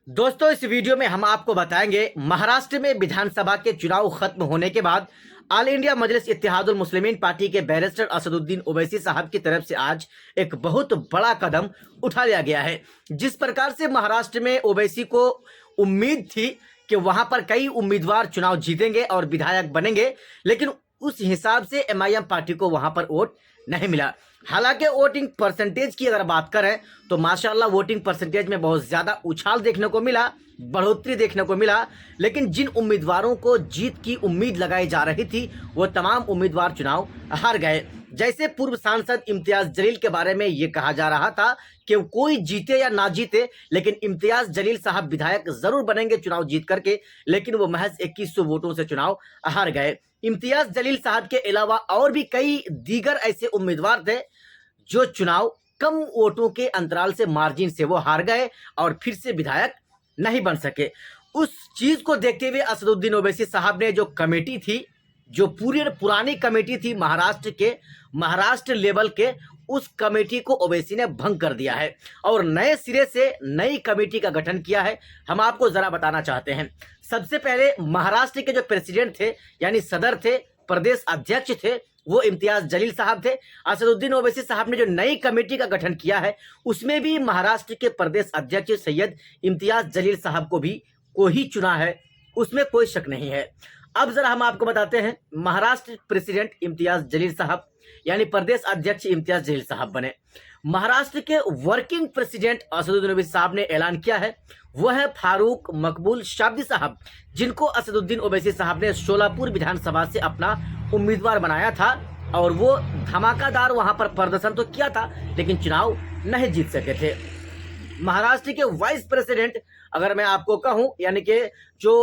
दोस्तों, इस वीडियो में हम आपको बताएंगे महाराष्ट्र में विधानसभा के चुनाव खत्म होने के बाद ऑल इंडिया मजलिस इत्तेहादुल मुस्लिमीन पार्टी के बैरिस्टर असदुद्दीन ओवैसी साहब की तरफ से आज एक बहुत बड़ा कदम उठा लिया गया है। जिस प्रकार से महाराष्ट्र में ओवैसी को उम्मीद थी कि वहां पर कई उम्मीदवार चुनाव जीतेंगे और विधायक बनेंगे, लेकिन उस हिसाब से एमआईएम पार्टी को वहां पर वोट नहीं मिला। हालांकि वोटिंग परसेंटेज की अगर बात करें तो माशाल्लाह वोटिंग परसेंटेज में बहुत ज़्यादा उछाल देखने को मिला, बढ़ोतरी देखने को मिला। लेकिन जिन उम्मीदवारों को जीत की उम्मीद लगाई जा रही थी वो तमाम उम्मीदवार चुनाव हार गए। जैसे पूर्व सांसद इम्तियाज जलील के बारे में ये कहा जा रहा था कि कोई जीते या ना जीते, लेकिन इम्तियाज जलील साहब विधायक जरूर बनेंगे चुनाव जीत करके, लेकिन वो महज 2100 वोटों से चुनाव हार गए। इम्तियाज जलील साहब के अलावा और भी कई दीगर ऐसे उम्मीदवार थे जो चुनाव कम वोटों के अंतराल से मार्जिन से वो हार गए और फिर से विधायक नहीं बन सके। उस चीज को देखते हुए असदुद्दीन ओवैसी साहब ने जो कमेटी थी, जो पूरी पुरानी कमेटी थी महाराष्ट्र लेवल के, उस कमेटी को ओवैसी ने भंग कर दिया है और नए सिरे से नई कमेटी का गठन किया है। हम आपको जरा बताना चाहते हैं। सबसे पहले महाराष्ट्र के जो प्रेसिडेंट थे यानी सदर थे, प्रदेश अध्यक्ष थे, वो इम्तियाज जलील साहब थे। असदुद्दीन ओवैसी साहब ने जो नई कमेटी का गठन किया है उसमें भी महाराष्ट्र के प्रदेश अध्यक्ष सैयद इम्तियाज जलील साहब को ही चुना है, उसमें कोई शक नहीं है। अब जरा हम आपको बताते हैं, महाराष्ट्र प्रेसिडेंट इम्तियाज जलील साहब यानी प्रदेश अध्यक्ष इम्तियाज जलील साहब बने। महाराष्ट्र के वर्किंग प्रेसिडेंट असदुद्दीन ओवैसी साहब ने ऐलान किया है वह है फारूक मकबूल शाब्दी साहब, जिनको असदुद्दीन ओवैसी साहब ने शोलापुर विधानसभा से अपना उम्मीदवार बनाया था और वो धमाकादार वहां पर प्रदर्शन तो किया था लेकिन चुनाव नहीं जीत सके थे। महाराष्ट्र के वाइस प्रेसिडेंट अगर मैं आपको कहूं यानी कि जो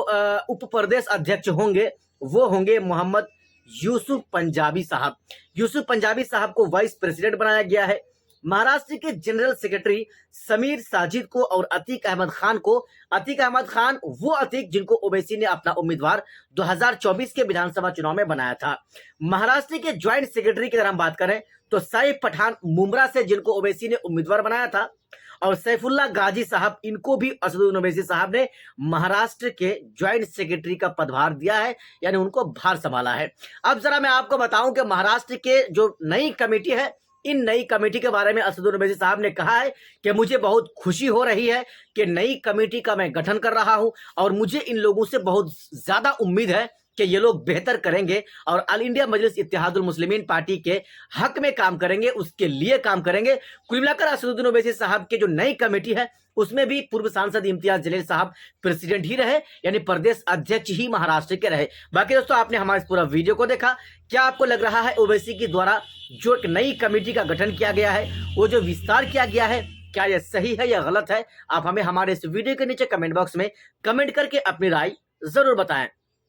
उप प्रदेश अध्यक्ष होंगे वो होंगे मोहम्मद यूसुफ पंजाबी साहब। यूसुफ पंजाबी साहब को वाइस प्रेसिडेंट बनाया गया है। महाराष्ट्र के जनरल सेक्रेटरी समीर साजिद को और अतीक अहमद खान वो अतीक जिनको ओवैसी ने अपना उम्मीदवार 2024 के विधानसभा चुनाव में बनाया था। महाराष्ट्र के ज्वाइंट सेक्रेटरी की अगर हम बात करें तो सैफ पठान मुमरा से जिनको ओवैसी ने उम्मीदवार बनाया था, और सैफुल्ला गाजी साहब, इनको भी असदुद्दीन ओवैसी साहब ने महाराष्ट्र के ज्वाइंट सेक्रेटरी का पदभार दिया है, यानी उनको भार संभाला है। अब जरा मैं आपको बताऊं कि महाराष्ट्र के जो नई कमेटी है, इन नई कमेटी के बारे में असदुद्दीन ओवैसी साहब ने कहा है कि मुझे बहुत खुशी हो रही है कि नई कमेटी का मैं गठन कर रहा हूं और मुझे इन लोगों से बहुत ज्यादा उम्मीद है कि ये लोग बेहतर करेंगे और ऑल इंडिया मजलिस इत्तेहादुल मुस्लिमीन पार्टी के हक में काम करेंगे, उसके लिए काम करेंगे। कुल मिलाकर असदुद्दीन ओवैसी साहब की जो नई कमेटी है उसमें भी पूर्व सांसद इम्तियाज जलील साहब प्रेसिडेंट ही रहे, यानी प्रदेश अध्यक्ष ही महाराष्ट्र के रहे। बाकी दोस्तों, आपने हमारे इस पूरा वीडियो को देखा, क्या आपको लग रहा है ओवैसी के द्वारा जो एक नई कमेटी का गठन किया गया है, वो जो विस्तार किया गया है, क्या यह सही है या गलत है? आप हमें हमारे इस वीडियो के नीचे कमेंट बॉक्स में कमेंट करके अपनी राय जरूर बताएं।